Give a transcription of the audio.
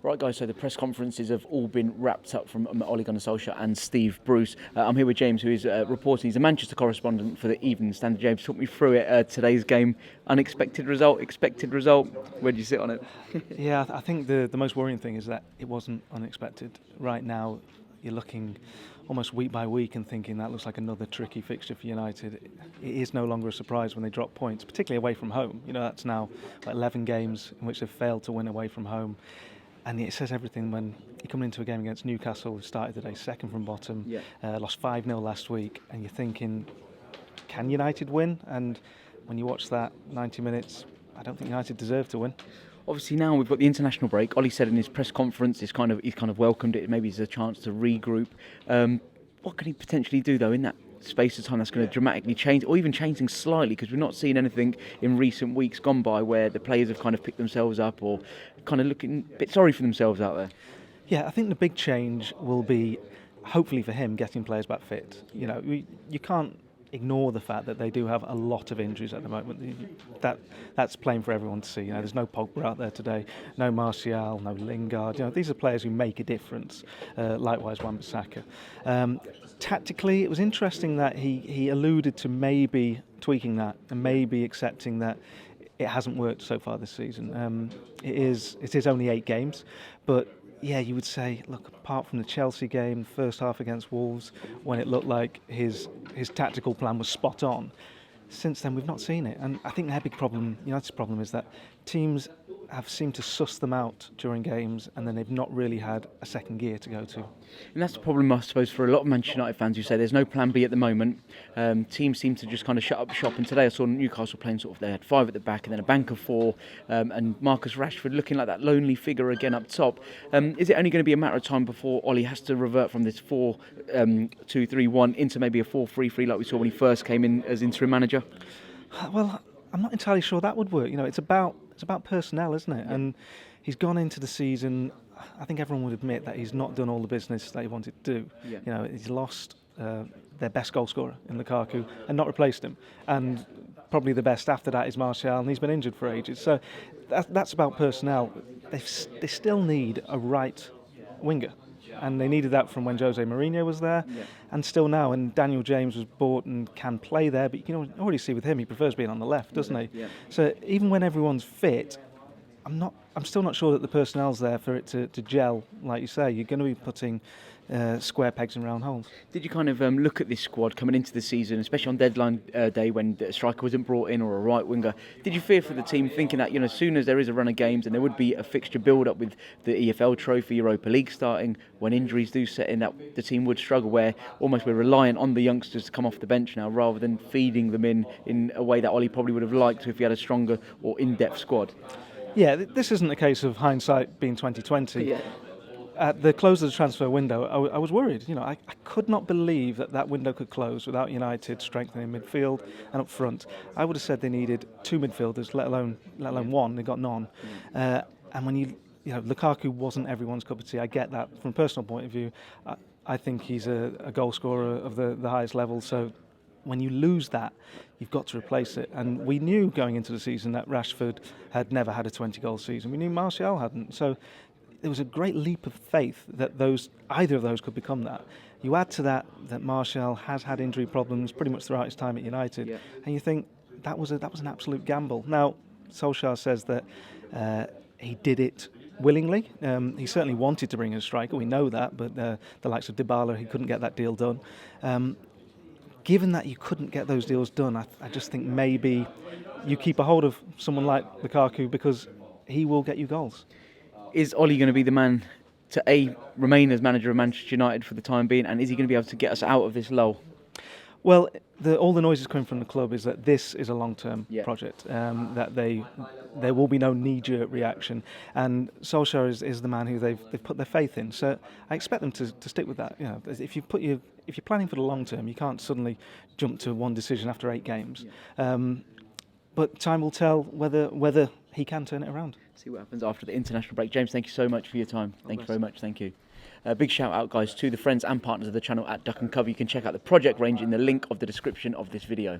Right, guys, so the press conferences have all been wrapped up from Ole Gunnar Solskjaer and Steve Bruce. I'm here with James, who is reporting. He's a Manchester correspondent for the Evening Standard. James, talk me through it. Today's game, unexpected result, expected result. Where do you sit on it? Yeah, I think the most worrying thing is that it wasn't unexpected. Right now, you're looking almost week by week and thinking that looks like another tricky fixture for United. It is no longer a surprise when they drop points, particularly away from home. You know, that's now 11 games in which they've failed to win away from home. And it says everything when you come into a game against Newcastle, who started the day second from bottom, lost 5-0 last week, and you're thinking, can United win? And when you watch that 90 minutes, I don't think United deserve to win. Obviously now we've got the international break. Ollie said in his press conference he's kind of welcomed it. Maybe it's a chance to regroup. What can he potentially do though in that space of time that's going to dramatically change, or even change things slightly? Because we've not seen anything in recent weeks gone by where the players have kind of picked themselves up or kind of looking a bit sorry for themselves out there. Yeah, I think the big change will be, hopefully for him, getting players back fit. You know, you can't ignore the fact that they do have a lot of injuries at the moment. That's plain for everyone to see. You know, there's no Pogba out there today, no Martial, no Lingard. You know, these are players who make a difference. Likewise, Wan-Bissaka. Tactically, it was interesting that he alluded to maybe tweaking that and maybe accepting that it hasn't worked so far this season. It is only 8 games, but yeah, you would say, look, apart from the Chelsea game, first half against Wolves, when it looked like his tactical plan was spot on, since then we've not seen it. And I think the big problem, United's problem, is that teams have seemed to suss them out during games and then they've not really had a second gear to go to. And that's the problem, I suppose, for a lot of Manchester United fans who say there's no plan B at the moment. Teams seem to just kind of shut up shop. And today I saw Newcastle playing they had 5 at the back and then a bank of 4, and Marcus Rashford looking like that lonely figure again up top. Is it only going to be a matter of time before Ollie has to revert from this 4-2-3-1 into maybe a 4-3-3 like we saw when he first came in as interim manager? Well, I'm not entirely sure that would work. You know, it's about personnel, isn't it? Yeah. And he's gone into the season. I think everyone would admit that he's not done all the business that he wanted to do. Yeah. You know, he's lost their best goal scorer in Lukaku and not replaced him. And probably the best after that is Martial, and he's been injured for ages. So that's about personnel. They still need a right winger. And they needed that from when Jose Mourinho was there, and still now. And Daniel James was bought and can play there, but you can already see with him he prefers being on the left, doesn't he? Yeah. So even when everyone's fit, I'm still not sure that the personnel's there for it to gel. Like you say, you're going to be putting square pegs in round holes. Did you kind of look at this squad coming into the season, especially on deadline day when the striker wasn't brought in or a right winger? Did you fear for the team, thinking that as soon as there is a run of games and there would be a fixture build-up with the EFL Trophy, Europa League starting, when injuries do set in, that the team would struggle, where almost we're reliant on the youngsters to come off the bench now rather than feeding them in a way that Ollie probably would have liked if he had a stronger or in-depth squad? Yeah, this isn't a case of hindsight being 2020. Yeah. At the close of the transfer window, I was worried. You know, I could not believe that window could close without United strengthening midfield and up front. I would have said they needed 2 midfielders, let alone one. They got none. And when you know, Lukaku wasn't everyone's cup of tea. I get that from a personal point of view. I think he's a goal scorer of the highest level. So when you lose that, you've got to replace it. And we knew going into the season that Rashford had never had a 20-goal season. We knew Martial hadn't. So there was a great leap of faith that either of those could become that. You add to that Martial has had injury problems pretty much throughout his time at United, and you think that was an absolute gamble. Now, Solskjaer says that he did it willingly. He certainly wanted to bring a striker, we know that, but the likes of Dybala, he couldn't get that deal done. Given that you couldn't get those deals done, I just think maybe you keep a hold of someone like Lukaku because he will get you goals. Is Ollie going to be the man to remain as manager of Manchester United for the time being, and is he going to be able to get us out of this lull? Well, all the noises coming from the club is that this is a long-term project, that there will be no knee-jerk reaction, and Solskjaer is the man who they've put their faith in. So I expect them to stick with that. You know, if you're planning for the long term, you can't suddenly jump to one decision after 8 games. But time will tell whether he can turn it around. See what happens after the international break. James, thank you so much for your time. Thank you very much. Thank you. Big shout out, guys, to the friends and partners of the channel at Duck and Cover. You can check out the project range in the link of the description of this video.